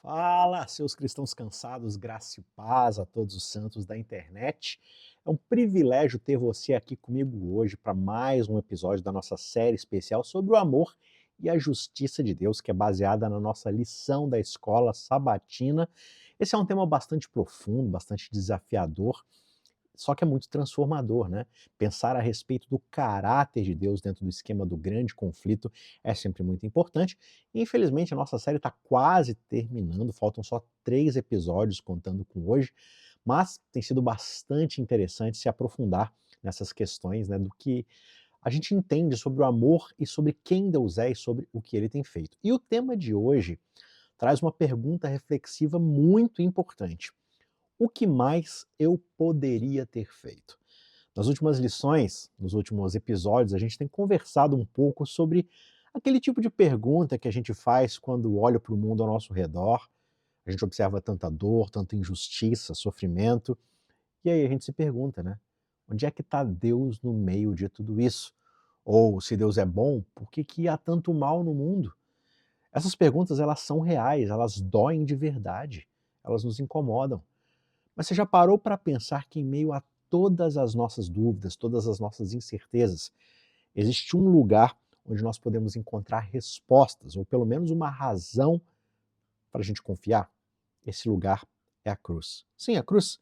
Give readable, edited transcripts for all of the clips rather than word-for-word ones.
Fala, seus cristãos cansados, graça e paz a todos os santos da internet. É um privilégio ter você aqui comigo hoje para mais um episódio da nossa série especial sobre o amor e a justiça de Deus, que é baseada na nossa lição da escola sabatina. Esse é um tema bastante profundo, bastante desafiador, só que é muito transformador, né? Pensar a respeito do caráter de Deus dentro do esquema do grande conflito é sempre muito importante. E, infelizmente, a nossa série está quase terminando, faltam só 3 episódios contando com hoje, mas tem sido bastante interessante se aprofundar nessas questões, né, do que a gente entende sobre o amor e sobre quem Deus é e sobre o que ele tem feito. E o tema de hoje traz uma pergunta reflexiva muito importante: o que mais eu poderia ter feito? Nas últimas lições, nos últimos episódios, a gente tem conversado um pouco sobre aquele tipo de pergunta que a gente faz quando olha para o mundo ao nosso redor, a gente observa tanta dor, tanta injustiça, sofrimento, e aí a gente se pergunta, né? Onde é que está Deus no meio de tudo isso? Ou, se Deus é bom, por que há tanto mal no mundo? Essas perguntas, elas são reais, elas doem de verdade, elas nos incomodam. Mas você já parou para pensar que em meio a todas as nossas dúvidas, todas as nossas incertezas, existe um lugar onde nós podemos encontrar respostas, ou pelo menos uma razão para a gente confiar? Esse lugar é a cruz. Sim, a cruz.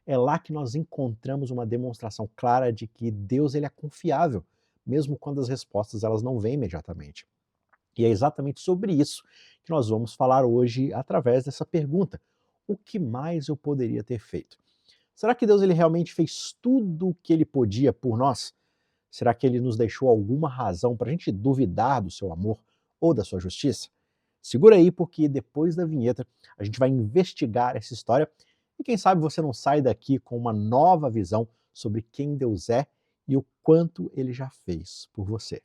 É lá que nós encontramos uma demonstração clara de que Deus ele é confiável, mesmo quando as respostas elas não vêm imediatamente. E é exatamente sobre isso que nós vamos falar hoje através dessa pergunta: o que mais eu poderia ter feito? Será que Deus ele realmente fez tudo o que ele podia por nós? Será que ele nos deixou alguma razão para a gente duvidar do seu amor ou da sua justiça? Segura aí, porque depois da vinheta a gente vai investigar essa história e quem sabe você não sai daqui com uma nova visão sobre quem Deus é e o quanto ele já fez por você.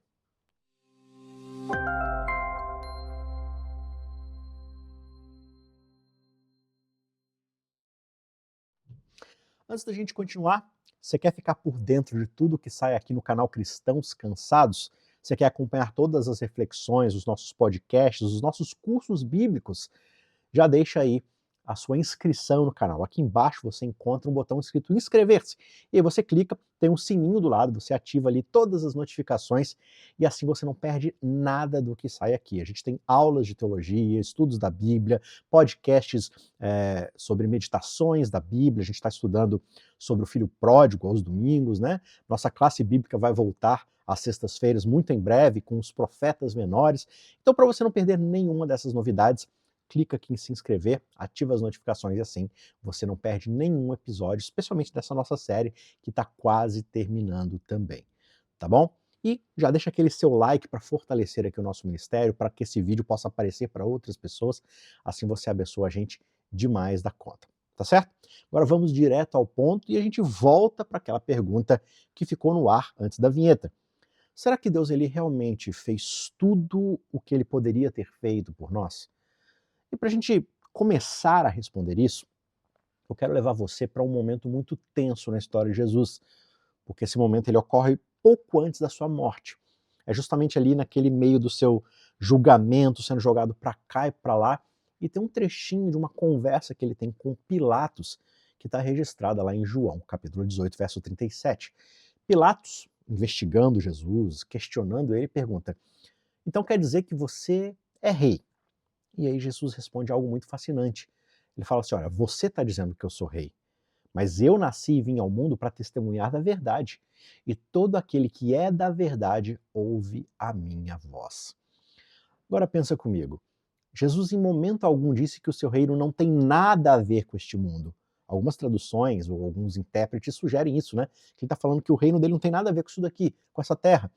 Antes da gente continuar, você quer ficar por dentro de tudo que sai aqui no canal Cristãos Cansados? Você quer acompanhar todas as reflexões, os nossos podcasts, os nossos cursos bíblicos? Já deixa aí a sua inscrição no canal. Aqui embaixo você encontra um botão escrito inscrever-se. E aí você clica, tem um sininho do lado, você ativa ali todas as notificações e assim você não perde nada do que sai aqui. A gente tem aulas de teologia, estudos da Bíblia, podcasts sobre meditações da Bíblia, a gente está estudando sobre o filho pródigo aos domingos, né? Nossa classe bíblica vai voltar às sextas-feiras muito em breve com os profetas menores. Então, para você não perder nenhuma dessas novidades, clica aqui em se inscrever, ativa as notificações e assim você não perde nenhum episódio, especialmente dessa nossa série que está quase terminando também, tá bom? E já deixa aquele seu like para fortalecer aqui o nosso ministério, para que esse vídeo possa aparecer para outras pessoas, assim você abençoa a gente demais da conta, tá certo? Agora vamos direto ao ponto e a gente volta para aquela pergunta que ficou no ar antes da vinheta. Será que Deus ele realmente fez tudo o que ele poderia ter feito por nós? E para a gente começar a responder isso, eu quero levar você para um momento muito tenso na história de Jesus, porque esse momento ele ocorre pouco antes da sua morte. É justamente ali naquele meio do seu julgamento, sendo jogado para cá e para lá, e tem um trechinho de uma conversa que ele tem com Pilatos, que está registrada lá em João, capítulo 18, verso 37. Pilatos, investigando Jesus, questionando ele, pergunta: então quer dizer que você é rei? E aí Jesus responde algo muito fascinante. Ele fala assim: olha, você está dizendo que eu sou rei, mas eu nasci e vim ao mundo para testemunhar da verdade. E todo aquele que é da verdade ouve a minha voz. Agora pensa comigo. Jesus em momento algum disse que o seu reino não tem nada a ver com este mundo. Algumas traduções ou alguns intérpretes sugerem isso, né? Que ele está falando que o reino dele não tem nada a ver com isso daqui, com essa terra.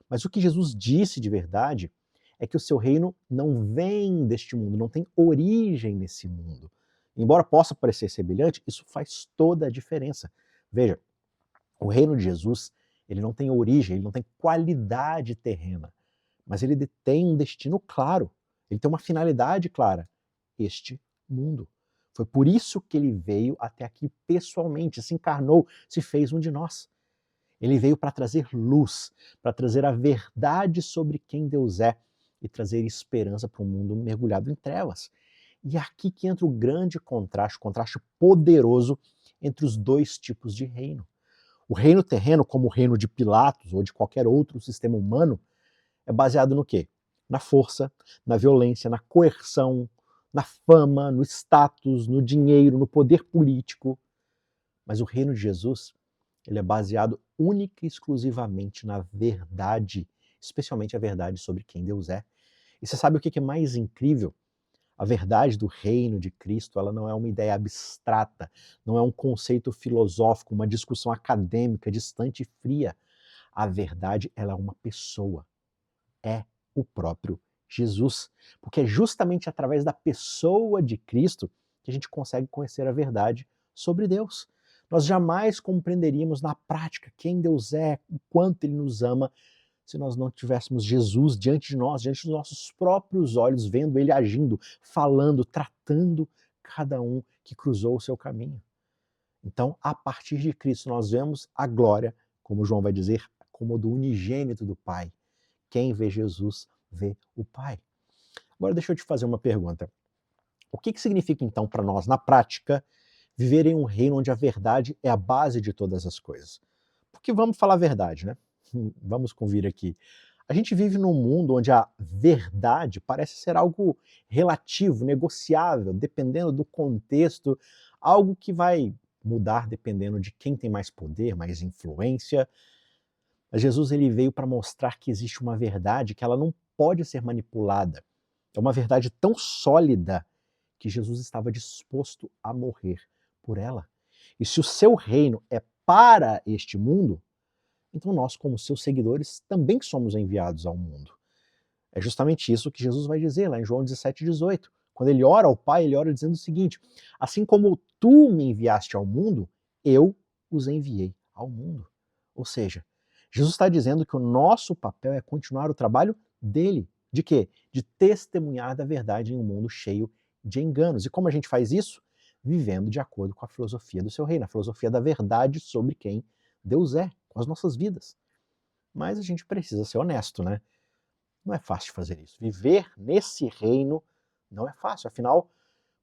Mas o que Jesus disse de verdade é que o seu reino não vem deste mundo, não tem origem nesse mundo. Embora possa parecer semelhante, isso faz toda a diferença. Veja, o reino de Jesus, ele não tem origem, ele não tem qualidade terrena, mas ele tem um destino claro, ele tem uma finalidade clara: este mundo. Foi por isso que ele veio até aqui pessoalmente, se encarnou, se fez um de nós. Ele veio para trazer luz, para trazer a verdade sobre quem Deus é e trazer esperança para um mundo mergulhado em trevas. E é aqui que entra o contraste poderoso entre os dois tipos de reino. O reino terreno, como o reino de Pilatos ou de qualquer outro sistema humano, é baseado no quê? Na força, na violência, na coerção, na fama, no status, no dinheiro, no poder político. Mas o reino de Jesus, ele é baseado única e exclusivamente na verdade, especialmente a verdade sobre quem Deus é. E você sabe o que é mais incrível? A verdade do reino de Cristo, ela não é uma ideia abstrata, não é um conceito filosófico, uma discussão acadêmica, distante e fria. A verdade, ela é uma pessoa, é o próprio Jesus. Porque é justamente através da pessoa de Cristo que a gente consegue conhecer a verdade sobre Deus. Nós jamais compreenderíamos na prática quem Deus é, o quanto Ele nos ama, se nós não tivéssemos Jesus diante de nós, diante dos nossos próprios olhos, vendo Ele agindo, falando, tratando cada um que cruzou o seu caminho. Então, a partir de Cristo, nós vemos a glória, como João vai dizer, como do unigênito do Pai. Quem vê Jesus, vê o Pai. Agora, deixa eu te fazer uma pergunta. O que significa, então, para nós, na prática, viver em um reino onde a verdade é a base de todas as coisas? Porque vamos falar a verdade, né? Vamos convir aqui. A gente vive num mundo onde a verdade parece ser algo relativo, negociável, dependendo do contexto, algo que vai mudar dependendo de quem tem mais poder, mais influência. Mas Jesus, ele veio para mostrar que existe uma verdade que ela não pode ser manipulada. É uma verdade tão sólida que Jesus estava disposto a morrer por ela. E se o seu reino é para este mundo, então nós, como seus seguidores, também somos enviados ao mundo. É justamente isso que Jesus vai dizer lá em João 17,18. Quando ele ora ao Pai, ele ora dizendo o seguinte: assim como tu me enviaste ao mundo, eu os enviei ao mundo. Ou seja, Jesus está dizendo que o nosso papel é continuar o trabalho dele. De quê? De testemunhar da verdade em um mundo cheio de enganos. E como a gente faz isso? Vivendo de acordo com a filosofia do seu reino, a filosofia da verdade sobre quem Deus é, com as nossas vidas. Mas a gente precisa ser honesto, né? Não é fácil fazer isso. Viver nesse reino não é fácil. Afinal,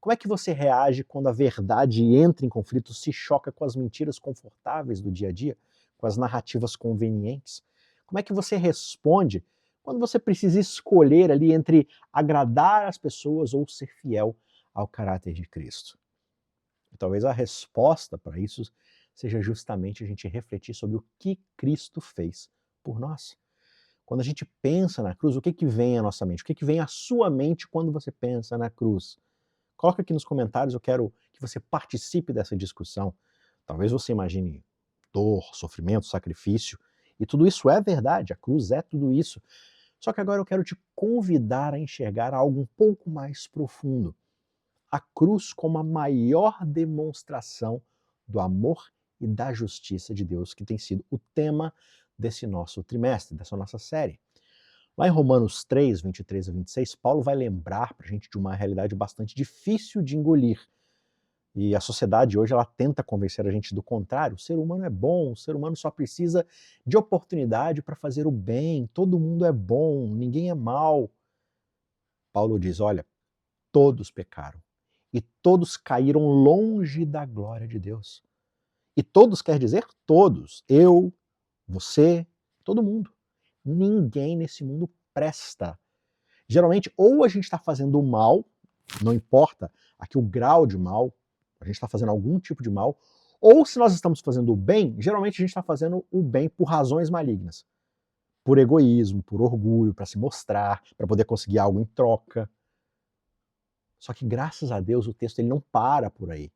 como é que você reage quando a verdade entra em conflito, se choca com as mentiras confortáveis do dia a dia, com as narrativas convenientes? Como é que você responde quando você precisa escolher ali entre agradar as pessoas ou ser fiel ao caráter de Cristo? E talvez a resposta para isso seja justamente a gente refletir sobre o que Cristo fez por nós. Quando a gente pensa na cruz, o que vem à nossa mente? O que vem à sua mente quando você pensa na cruz? Coloca aqui nos comentários, eu quero que você participe dessa discussão. Talvez você imagine dor, sofrimento, sacrifício, e tudo isso é verdade, a cruz é tudo isso. Só que agora eu quero te convidar a enxergar algo um pouco mais profundo. A cruz como a maior demonstração do amor e da justiça de Deus, que tem sido o tema desse nosso trimestre, dessa nossa série. Lá em Romanos 3, 23 a 26, Paulo vai lembrar para a gente de uma realidade bastante difícil de engolir. E a sociedade hoje ela tenta convencer a gente do contrário. O ser humano é bom, o ser humano só precisa de oportunidade para fazer o bem, todo mundo é bom, ninguém é mal. Paulo diz, olha, todos pecaram e todos caíram longe da glória de Deus. E todos quer dizer todos, eu, você, todo mundo. Ninguém nesse mundo presta. Geralmente, ou a gente está fazendo o mal, não importa aqui o grau de mal, a gente está fazendo algum tipo de mal, ou se nós estamos fazendo o bem, geralmente a gente está fazendo o bem por razões malignas. Por egoísmo, por orgulho, para se mostrar, para poder conseguir algo em troca. Só que graças a Deus o texto ele não para por aí.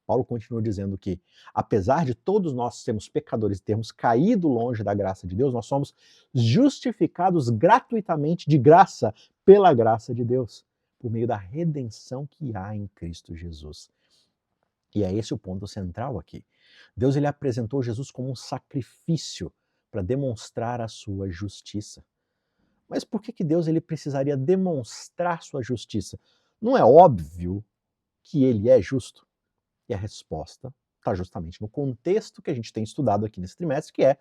Paulo continua dizendo que, apesar de todos nós sermos pecadores e termos caído longe da graça de Deus, nós somos justificados gratuitamente de graça pela graça de Deus, por meio da redenção que há em Cristo Jesus. E é esse o ponto central aqui. Deus ele apresentou Jesus como um sacrifício para demonstrar a sua justiça. Mas por que Deus ele precisaria demonstrar sua justiça? Não é óbvio que ele é justo? E a resposta está justamente no contexto que a gente tem estudado aqui nesse trimestre, que é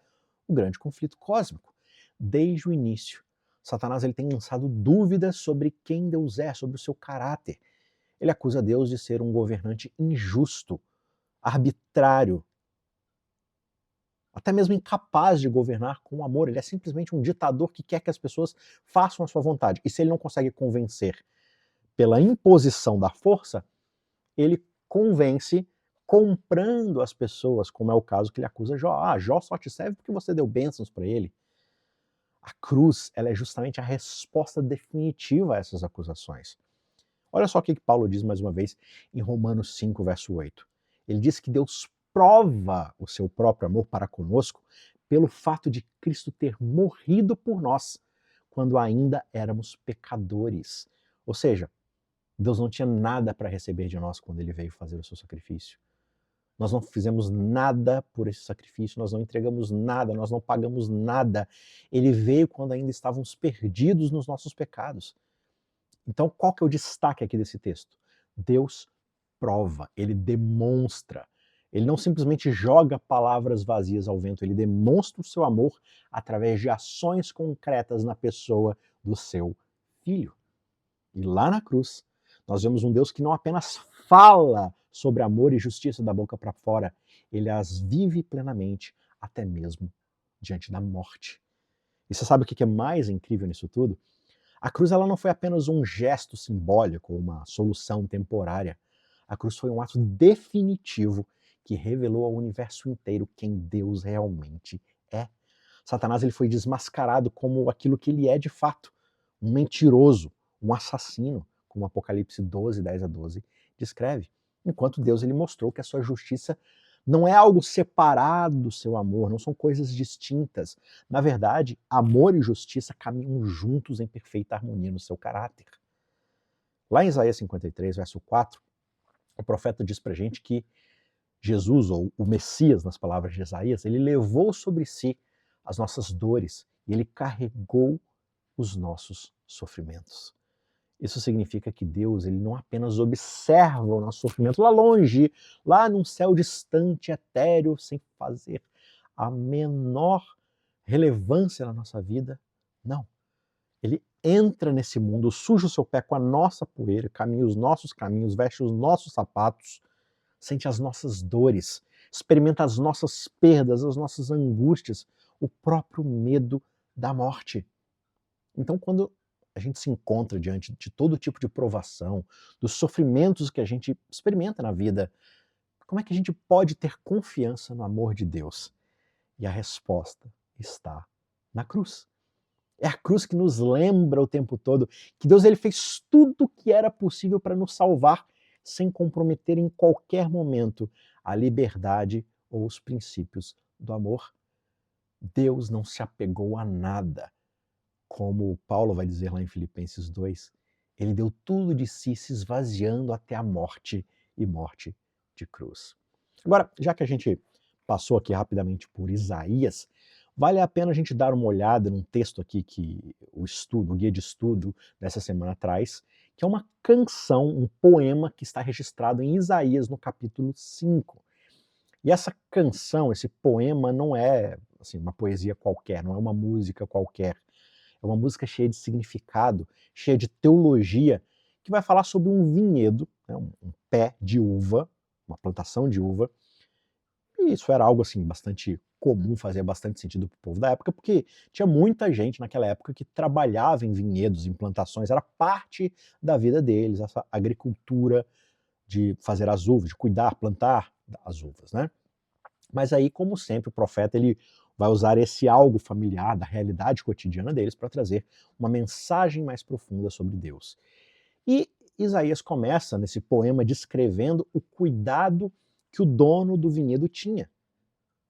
o grande conflito cósmico. Desde o início, Satanás ele tem lançado dúvidas sobre quem Deus é, sobre o seu caráter. Ele acusa Deus de ser um governante injusto, arbitrário, até mesmo incapaz de governar com amor. Ele é simplesmente um ditador que quer que as pessoas façam a sua vontade. E se ele não consegue convencer pela imposição da força, ele convence comprando as pessoas, como é o caso que ele acusa Jó. Ah, Jó só te serve porque você deu bênçãos para ele. A cruz, ela é justamente a resposta definitiva a essas acusações. Olha só o que Paulo diz mais uma vez em Romanos 5, verso 8. Ele diz que Deus prova o seu próprio amor para conosco pelo fato de Cristo ter morrido por nós quando ainda éramos pecadores. Ou seja, Deus não tinha nada para receber de nós quando ele veio fazer o seu sacrifício. Nós não fizemos nada por esse sacrifício, nós não entregamos nada, nós não pagamos nada. Ele veio quando ainda estávamos perdidos nos nossos pecados. Então, qual que é o destaque aqui desse texto? Deus prova, ele demonstra. Ele não simplesmente joga palavras vazias ao vento, ele demonstra o seu amor através de ações concretas na pessoa do seu filho. E lá na cruz, nós vemos um Deus que não apenas fala sobre amor e justiça da boca para fora, ele as vive plenamente, até mesmo diante da morte. E você sabe o que é mais incrível nisso tudo? A cruz ela não foi apenas um gesto simbólico, uma solução temporária. A cruz foi um ato definitivo que revelou ao universo inteiro quem Deus realmente é. Satanás ele foi desmascarado como aquilo que ele é de fato, um mentiroso, um assassino, como Apocalipse 12, 10 a 12 descreve. Enquanto Deus ele mostrou que a sua justiça não é algo separado do seu amor, não são coisas distintas. Na verdade, amor e justiça caminham juntos em perfeita harmonia no seu caráter. Lá em Isaías 53, verso 4, o profeta diz pra gente que Jesus, ou o Messias, nas palavras de Isaías, ele levou sobre si as nossas dores e ele carregou os nossos sofrimentos. Isso significa que Deus ele não apenas observa o nosso sofrimento lá longe, lá num céu distante, etéreo, sem fazer a menor relevância na nossa vida. Não. Ele entra nesse mundo, suja o seu pé com a nossa poeira, caminha os nossos caminhos, veste os nossos sapatos, sente as nossas dores, experimenta as nossas perdas, as nossas angústias, o próprio medo da morte. Então, quando a gente se encontra diante de todo tipo de provação, dos sofrimentos que a gente experimenta na vida, como é que a gente pode ter confiança no amor de Deus? E a resposta está na cruz. É a cruz que nos lembra o tempo todo que Deus ele fez tudo o que era possível para nos salvar, sem comprometer em qualquer momento a liberdade ou os princípios do amor. Deus não se apegou a nada. Como Paulo vai dizer lá em Filipenses 2, ele deu tudo de si, se esvaziando até a morte e morte de cruz. Agora, já que a gente passou aqui rapidamente por Isaías, vale a pena a gente dar uma olhada num texto aqui que o guia de estudo dessa semana traz, que é uma canção, um poema que está registrado em Isaías no capítulo 5. E essa canção, esse poema não é assim, uma poesia qualquer, não é uma música qualquer. É uma música cheia de significado, cheia de teologia, que vai falar sobre um vinhedo, né, um pé de uva, uma plantação de uva. E isso era algo assim bastante comum, fazia bastante sentido para o povo da época, porque tinha muita gente naquela época que trabalhava em vinhedos, em plantações, era parte da vida deles, essa agricultura de fazer as uvas, de cuidar, plantar as uvas, né? Mas aí, como sempre, o profeta ele vai usar esse algo familiar da realidade cotidiana deles para trazer uma mensagem mais profunda sobre Deus. E Isaías começa nesse poema descrevendo o cuidado que o dono do vinhedo tinha.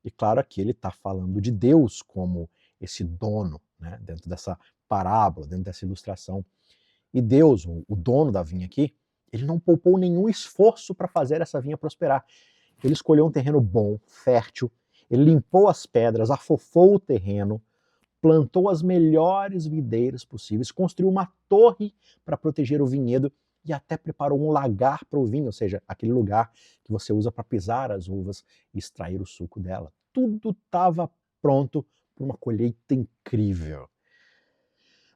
E claro, aqui ele está falando de Deus como esse dono, né, dentro dessa parábola, dentro dessa ilustração. E Deus, o dono da vinha aqui, ele não poupou nenhum esforço para fazer essa vinha prosperar. Ele escolheu um terreno bom, fértil, ele limpou as pedras, afofou o terreno, plantou as melhores videiras possíveis, construiu uma torre para proteger o vinhedo e até preparou um lagar para o vinho, ou seja, aquele lugar que você usa para pisar as uvas e extrair o suco dela. Tudo estava pronto para uma colheita incrível.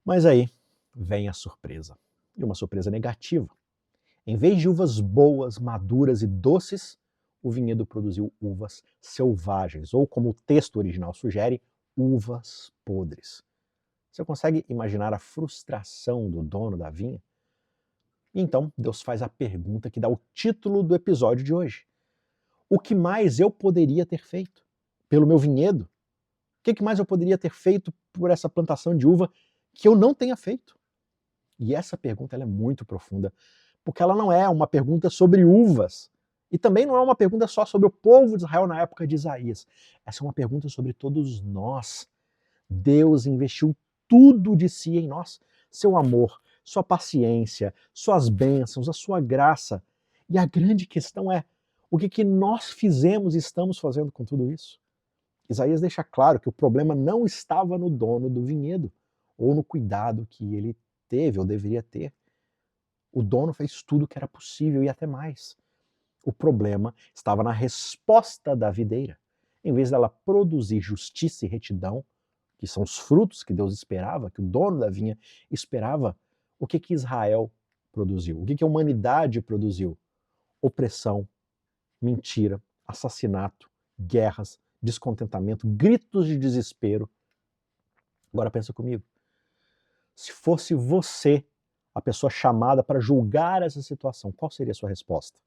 Mas aí vem a surpresa, e uma surpresa negativa. Em vez de uvas boas, maduras e doces, o vinhedo produziu uvas selvagens, ou como o texto original sugere, uvas podres. Você consegue imaginar a frustração do dono da vinha? E então, Deus faz a pergunta que dá o título do episódio de hoje. O que mais eu poderia ter feito pelo meu vinhedo? O que mais eu poderia ter feito por essa plantação de uva que eu não tenha feito? E essa pergunta ela é muito profunda, porque ela não é uma pergunta sobre uvas, e também não é uma pergunta só sobre o povo de Israel na época de Isaías. Essa é uma pergunta sobre todos nós. Deus investiu tudo de si em nós, seu amor, sua paciência, suas bênçãos, a sua graça. E a grande questão é, o que nós fizemos e estamos fazendo com tudo isso? Isaías deixa claro que o problema não estava no dono do vinhedo, ou no cuidado que ele teve ou deveria ter. O dono fez tudo o que era possível e até mais. O problema estava na resposta da videira. Em vez dela produzir justiça e retidão, que são os frutos que Deus esperava, que o dono da vinha esperava, o que Israel produziu? O que a humanidade produziu? Opressão, mentira, assassinato, guerras, descontentamento, gritos de desespero. Agora pensa comigo. Se fosse você a pessoa chamada para julgar essa situação, qual seria a sua resposta?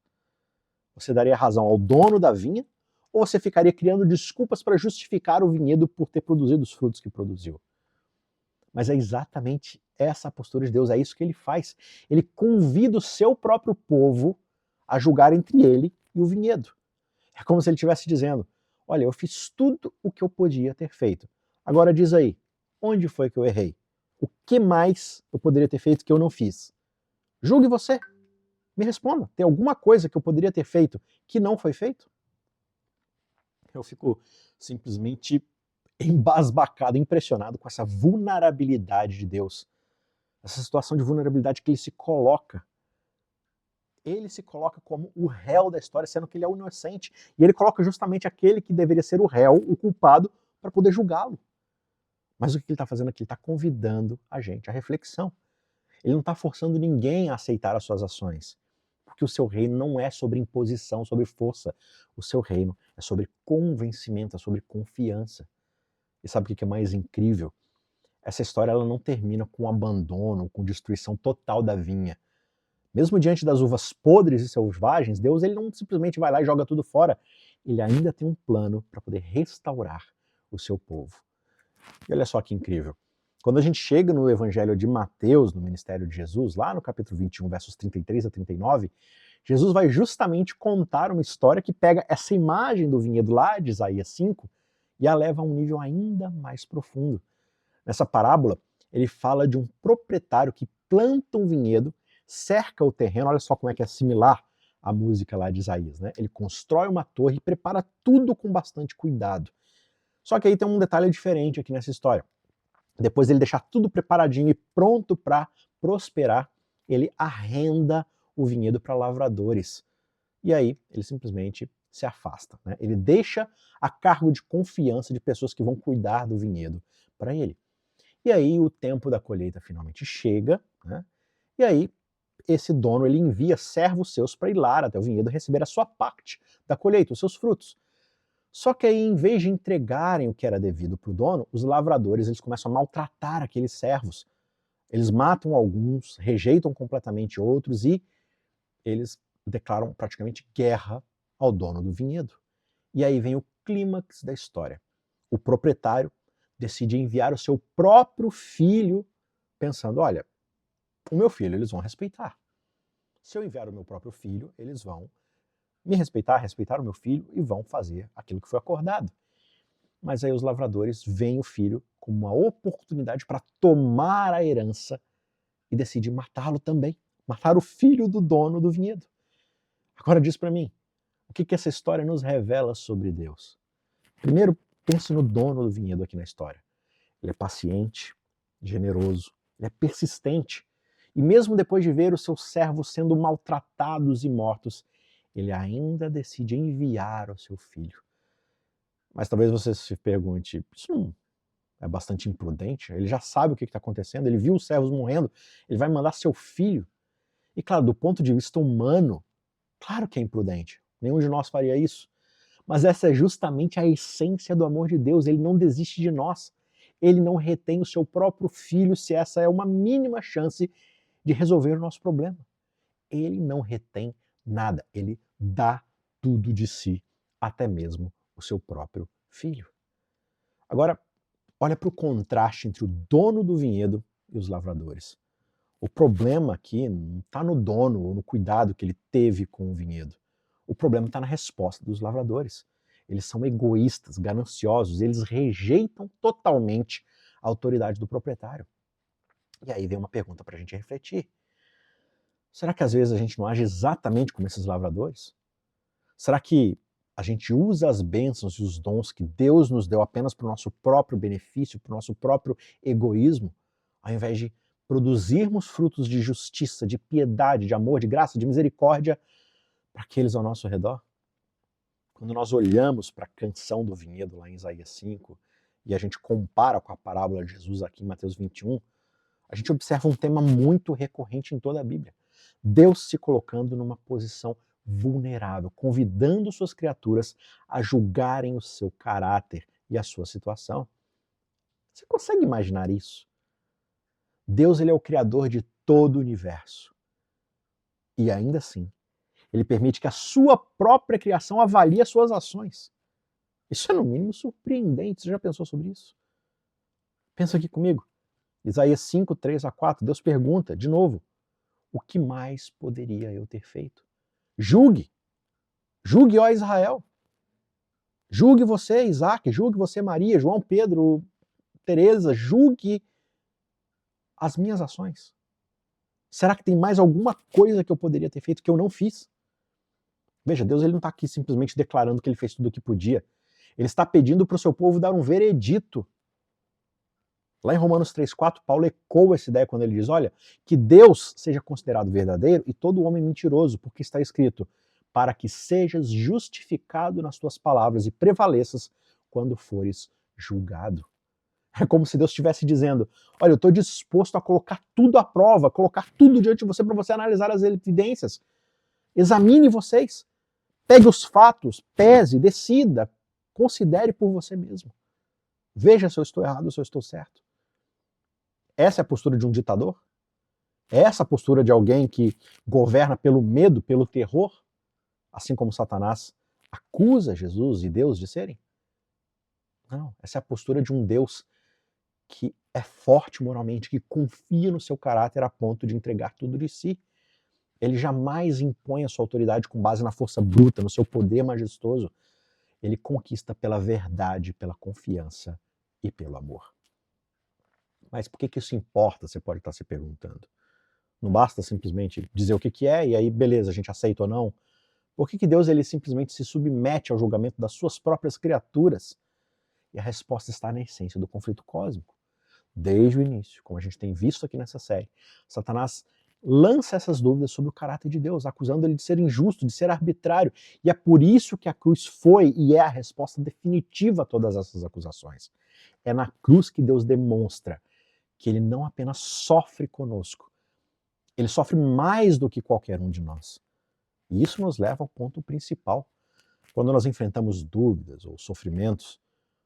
Você daria razão ao dono da vinha ou você ficaria criando desculpas para justificar o vinhedo por ter produzido os frutos que produziu? Mas é exatamente essa a postura de Deus, é isso que ele faz. Ele convida o seu próprio povo a julgar entre ele e o vinhedo. É como se ele estivesse dizendo, olha, eu fiz tudo o que eu podia ter feito. Agora diz aí, onde foi que eu errei? O que mais eu poderia ter feito que eu não fiz? Julgue você. Me responda. Tem alguma coisa que eu poderia ter feito que não foi feito? Eu fico simplesmente embasbacado, impressionado com essa vulnerabilidade de Deus. Essa situação de vulnerabilidade que ele se coloca. Ele se coloca como o réu da história, sendo que ele é o inocente. E ele coloca justamente aquele que deveria ser o réu, o culpado, para poder julgá-lo. Mas o que ele está fazendo aqui? Ele está convidando a gente à reflexão. Ele não está forçando ninguém a aceitar as suas ações. Porque o seu reino não é sobre imposição, sobre força. O seu reino é sobre convencimento, é sobre confiança. E sabe o que é mais incrível? Essa história ela não termina com abandono, com destruição total da vinha. Mesmo diante das uvas podres e selvagens, Deus ele não simplesmente vai lá e joga tudo fora. Ele ainda tem um plano para poder restaurar o seu povo. E olha só que incrível. Quando a gente chega no Evangelho de Mateus, no ministério de Jesus, lá no capítulo 21, versos 33 a 39, Jesus vai justamente contar uma história que pega essa imagem do vinhedo lá de Isaías 5 e a leva a um nível ainda mais profundo. Nessa parábola, ele fala de um proprietário que planta um vinhedo, cerca o terreno, olha só como é que é similar à música lá de Isaías, né? Ele constrói uma torre e prepara tudo com bastante cuidado. Só que aí tem um detalhe diferente aqui nessa história. Depois ele deixar tudo preparadinho e pronto para prosperar, ele arrenda o vinhedo para lavradores. E aí ele simplesmente se afasta, né? Ele deixa a cargo de confiança de pessoas que vão cuidar do vinhedo para ele. E aí o tempo da colheita finalmente chega, né? E aí esse dono ele envia servos seus para ir lá até o vinhedo receber a sua parte da colheita, os seus frutos. Só que aí, em vez de entregarem o que era devido para o dono, os lavradores eles começam a maltratar aqueles servos. Eles matam alguns, rejeitam completamente outros e eles declaram praticamente guerra ao dono do vinhedo. E aí vem o clímax da história. O proprietário decide enviar o seu próprio filho, pensando, olha, o meu filho eles vão respeitar. Se eu enviar o meu próprio filho, eles vão me respeitar, respeitar o meu filho e vão fazer aquilo que foi acordado. Mas aí os lavradores veem o filho como uma oportunidade para tomar a herança e decidem matá-lo também, matar o filho do dono do vinhedo. Agora diz para mim, o que essa história nos revela sobre Deus? Primeiro, pense no dono do vinhedo aqui na história. Ele é paciente, generoso, ele é persistente. E mesmo depois de ver os seus servos sendo maltratados e mortos, ele ainda decide enviar o seu filho. Mas talvez você se pergunte, isso não é bastante imprudente? Ele já sabe o que está acontecendo, ele viu os servos morrendo, ele vai mandar seu filho? E claro, do ponto de vista humano, claro que é imprudente. Nenhum de nós faria isso. Mas essa é justamente a essência do amor de Deus. Ele não desiste de nós. Ele não retém o seu próprio filho se essa é uma mínima chance de resolver o nosso problema. Ele não retém nada. Ele dá tudo de si, até mesmo o seu próprio filho. Agora, olha para o contraste entre o dono do vinhedo e os lavradores. O problema aqui não está no dono ou no cuidado que ele teve com o vinhedo. O problema está na resposta dos lavradores. Eles são egoístas, gananciosos, eles rejeitam totalmente a autoridade do proprietário. E aí vem uma pergunta para a gente refletir. Será que às vezes a gente não age exatamente como esses lavradores? Será que a gente usa as bênçãos e os dons que Deus nos deu apenas para o nosso próprio benefício, para o nosso próprio egoísmo, ao invés de produzirmos frutos de justiça, de piedade, de amor, de graça, de misericórdia para aqueles ao nosso redor? Quando nós olhamos para a canção do vinhedo lá em Isaías 5 e a gente compara com a parábola de Jesus aqui em Mateus 21, a gente observa um tema muito recorrente em toda a Bíblia. Deus se colocando numa posição vulnerável, convidando suas criaturas a julgarem o seu caráter e a sua situação. Você consegue imaginar isso? Deus, ele é o criador de todo o universo. E ainda assim, ele permite que a sua própria criação avalie as suas ações. Isso é no mínimo surpreendente. Você já pensou sobre isso? Pensa aqui comigo. Isaías 5, 3 a 4, Deus pergunta, de novo, o que mais poderia eu ter feito? Julgue, ó Israel. Julgue você, Isaac, julgue você, Maria, João, Pedro, Teresa, julgue as minhas ações. Será que tem mais alguma coisa que eu poderia ter feito que eu não fiz? Veja, Deus ele não está aqui simplesmente declarando que ele fez tudo o que podia. Ele está pedindo para o seu povo dar um veredito. Lá em Romanos 3,4, Paulo ecoa essa ideia quando ele diz, olha, que Deus seja considerado verdadeiro e todo homem mentiroso, porque está escrito, para que sejas justificado nas tuas palavras e prevaleças quando fores julgado. É como se Deus estivesse dizendo, olha, eu estou disposto a colocar tudo à prova, colocar tudo diante de você para você analisar as evidências. Examine vocês, pegue os fatos, pese, decida, considere por você mesmo. Veja se eu estou errado ou se eu estou certo. Essa é a postura de um ditador? É essa a postura de alguém que governa pelo medo, pelo terror? Assim como Satanás acusa Jesus e Deus de serem? Não, essa é a postura de um Deus que é forte moralmente, que confia no seu caráter a ponto de entregar tudo de si. Ele jamais impõe a sua autoridade com base na força bruta, no seu poder majestoso. Ele conquista pela verdade, pela confiança e pelo amor. Mas por que isso importa, você pode estar se perguntando? Não basta simplesmente dizer o que é e aí, beleza, a gente aceita ou não? Por que Deus ele simplesmente se submete ao julgamento das suas próprias criaturas? E a resposta está na essência do conflito cósmico. Desde o início, como a gente tem visto aqui nessa série, Satanás lança essas dúvidas sobre o caráter de Deus, acusando ele de ser injusto, de ser arbitrário. E é por isso que a cruz foi e é a resposta definitiva a todas essas acusações. É na cruz que Deus demonstra que ele não apenas sofre conosco, ele sofre mais do que qualquer um de nós. E isso nos leva ao ponto principal. Quando nós enfrentamos dúvidas ou sofrimentos,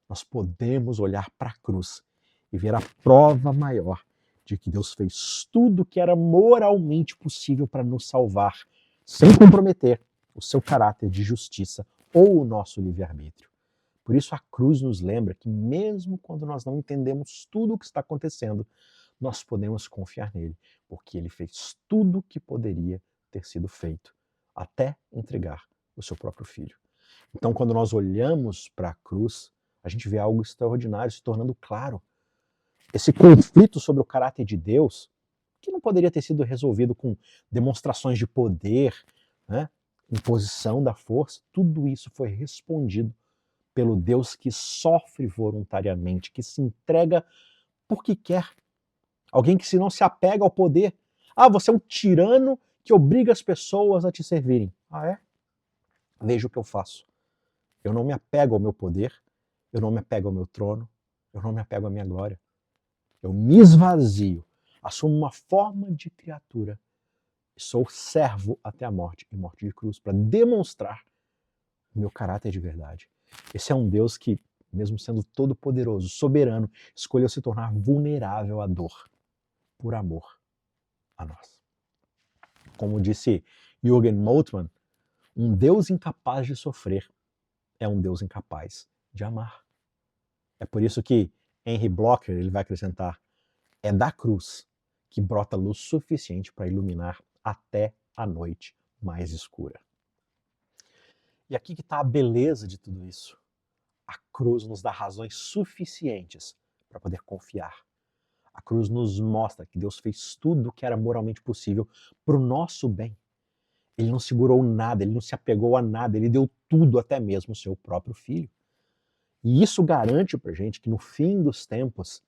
nós podemos olhar para a cruz e ver a prova maior de que Deus fez tudo o que era moralmente possível para nos salvar, sem comprometer o seu caráter de justiça ou o nosso livre-arbítrio. Por isso a cruz nos lembra que mesmo quando nós não entendemos tudo o que está acontecendo, nós podemos confiar nele, porque ele fez tudo o que poderia ter sido feito, até entregar o seu próprio filho. Então, quando nós olhamos para a cruz, a gente vê algo extraordinário se tornando claro. Esse conflito sobre o caráter de Deus, que não poderia ter sido resolvido com demonstrações de poder, né, imposição da força, tudo isso foi respondido pelo Deus que sofre voluntariamente, que se entrega porque quer. Alguém que se não se apega ao poder. Ah, você é um tirano que obriga as pessoas a te servirem. Ah, é? Veja o que eu faço. Eu não me apego ao meu poder, eu não me apego ao meu trono, eu não me apego à minha glória. Eu me esvazio, assumo uma forma de criatura Sou servo até a morte, e morte de cruz, para demonstrar o meu caráter de verdade. Esse é um Deus que, mesmo sendo todo-poderoso, soberano, escolheu se tornar vulnerável à dor, por amor a nós. Como disse Jürgen Moltmann, um Deus incapaz de sofrer é um Deus incapaz de amar. É por isso que Henry Blocher ele vai acrescentar: é da cruz que brota luz suficiente para iluminar até a noite mais escura. E aqui que está a beleza de tudo isso. A cruz nos dá razões suficientes para poder confiar. A cruz nos mostra que Deus fez tudo o que era moralmente possível para o nosso bem. Ele não segurou nada, ele não se apegou a nada, ele deu tudo, até mesmo o seu próprio filho. E isso garante para a gente que no fim dos tempos,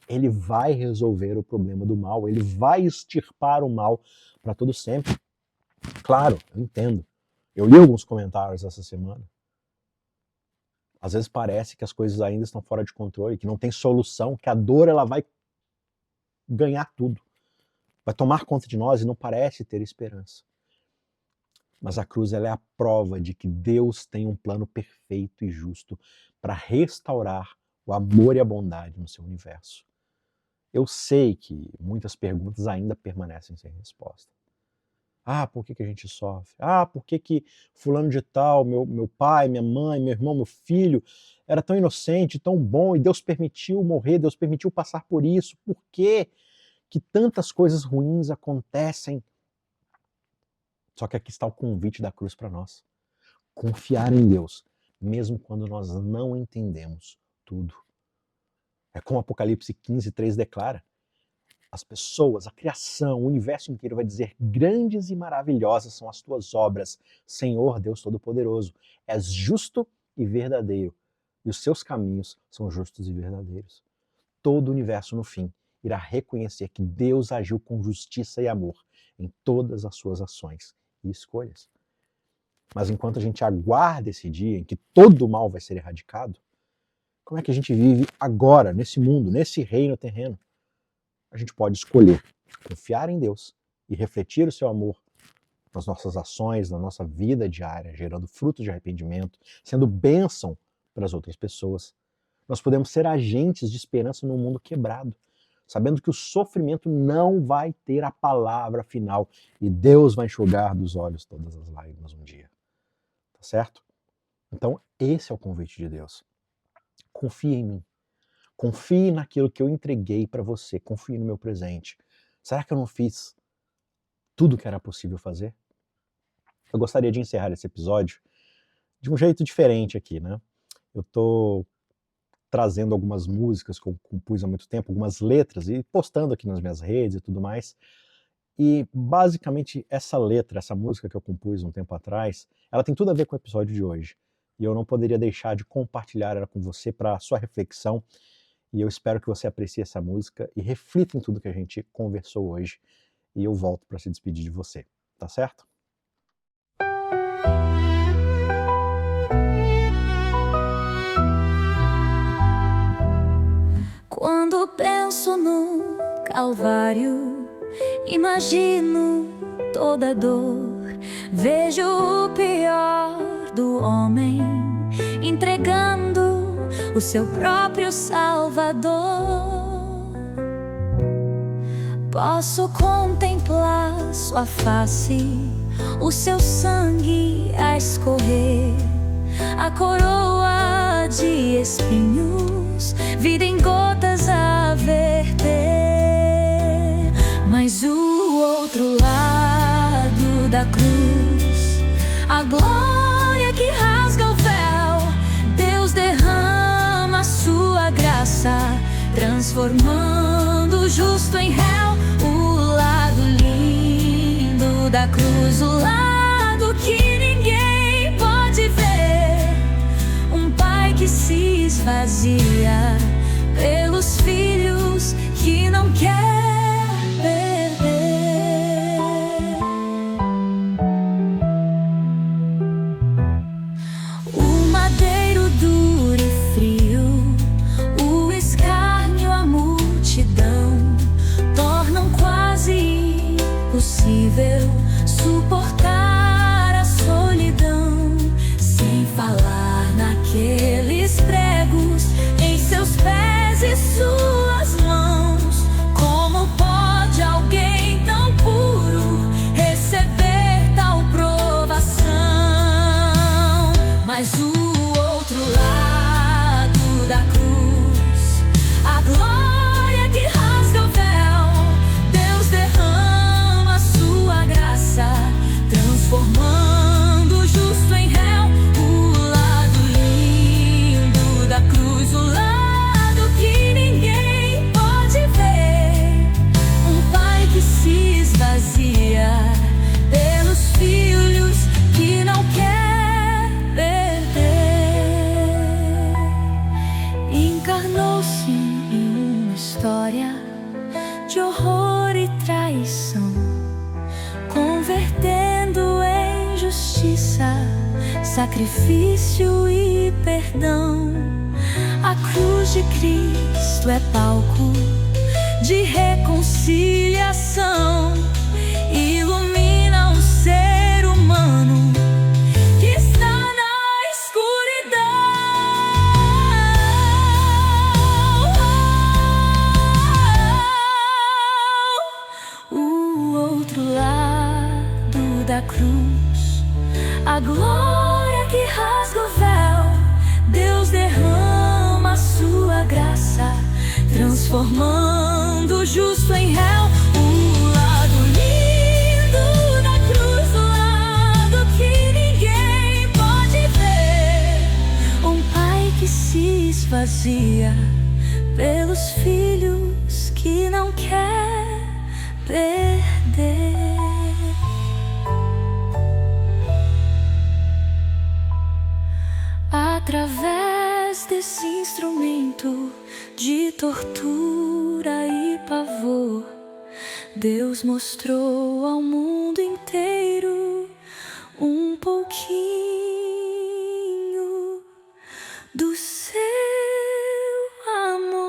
ele vai resolver o problema do mal, ele vai extirpar o mal para todo sempre. Claro, eu entendo. Eu li alguns comentários essa semana. Às vezes parece que as coisas ainda estão fora de controle, que não tem solução, que a dor ela vai ganhar tudo. Vai tomar conta de nós e não parece ter esperança. Mas a cruz ela é a prova de que Deus tem um plano perfeito e justo para restaurar o amor e a bondade no seu universo. Eu sei que muitas perguntas ainda permanecem sem resposta. Ah, por que a gente sofre? Ah, por que fulano de tal, meu pai, minha mãe, meu irmão, meu filho, era tão inocente, tão bom, e Deus permitiu morrer, Deus permitiu passar por isso? Por que tantas coisas ruins acontecem? Só que aqui está o convite da cruz para nós. Confiar em Deus, mesmo quando nós não entendemos tudo. É como Apocalipse 15:3 declara. As pessoas, a criação, o universo inteiro vai dizer: grandes e maravilhosas são as tuas obras, Senhor Deus Todo-Poderoso. És justo e verdadeiro, e os seus caminhos são justos e verdadeiros. Todo o universo, no fim, irá reconhecer que Deus agiu com justiça e amor em todas as suas ações e escolhas. Mas enquanto a gente aguarda esse dia em que todo o mal vai ser erradicado, como é que a gente vive agora, nesse mundo, nesse reino terreno? A gente pode escolher confiar em Deus e refletir o seu amor nas nossas ações, na nossa vida diária, gerando frutos de arrependimento, sendo bênção para as outras pessoas. Nós podemos ser agentes de esperança num mundo quebrado, sabendo que o sofrimento não vai ter a palavra final e Deus vai enxugar dos olhos todas as lágrimas um dia. Tá certo? Então, esse é o convite de Deus. Confie em mim. Confie naquilo que eu entreguei para você. Confie no meu presente. Será que eu não fiz tudo o que era possível fazer? Eu gostaria de encerrar esse episódio de um jeito diferente aqui, né? Eu tô trazendo algumas músicas que eu compus há muito tempo, algumas letras, e postando aqui nas minhas redes e tudo mais. E basicamente essa letra, essa música que eu compus um tempo atrás, ela tem tudo a ver com o episódio de hoje. E eu não poderia deixar de compartilhar ela com você para sua reflexão. E eu espero que você aprecie essa música e reflita em tudo que a gente conversou hoje. E eu volto para se despedir de você, tá certo? Quando penso no Calvário, imagino toda dor, vejo o pior do homem entregando o seu próprio Salvador. Posso contemplar sua face, o seu sangue a escorrer, a coroa de espinhos, vida em gotas a verter. Mas o outro lado da cruz, a glória que rasga o véu, Deus derrama a sua graça, transformando o justo em réu. O lado lindo da cruz, o lado que ninguém pode ver, um pai que se esvazia pelos filhos que não quer perder. O madeiro duro e frio, o escárnio, a multidão tornam quase impossível sacrifício e perdão. A cruz de Cristo é palco de reconciliação. Ilumina o ser humano que está na escuridão. O outro lado da cruz, a glória que rasga o véu. Deus derrama a sua graça, transformando o justo em réu. O lado lindo da cruz, o lado que ninguém pode ver. Um pai que se esvazia pelos filhos que não quer perder. Através desse instrumento de tortura e pavor, Deus mostrou ao mundo inteiro um pouquinho do seu amor.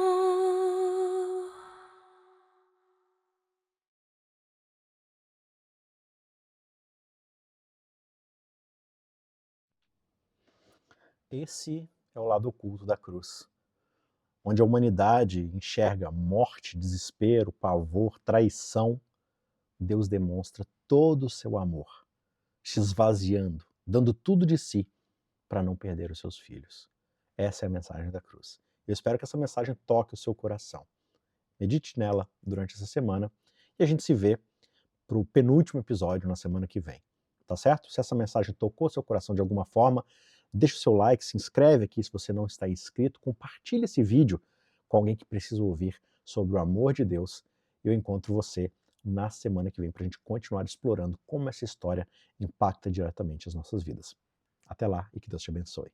Esse é o lado oculto da cruz, onde a humanidade enxerga morte, desespero, pavor, traição. Deus demonstra todo o seu amor, se esvaziando, dando tudo de si para não perder os seus filhos. Essa é a mensagem da cruz. Eu espero que essa mensagem toque o seu coração. Medite nela durante essa semana e a gente se vê para o penúltimo episódio na semana que vem. Tá certo? Se essa mensagem tocou seu coração de alguma forma, deixa o seu like, se inscreve aqui se você não está inscrito, compartilha esse vídeo com alguém que precisa ouvir sobre o amor de Deus. Eu encontro você na semana que vem para a gente continuar explorando como essa história impacta diretamente as nossas vidas. Até lá e que Deus te abençoe.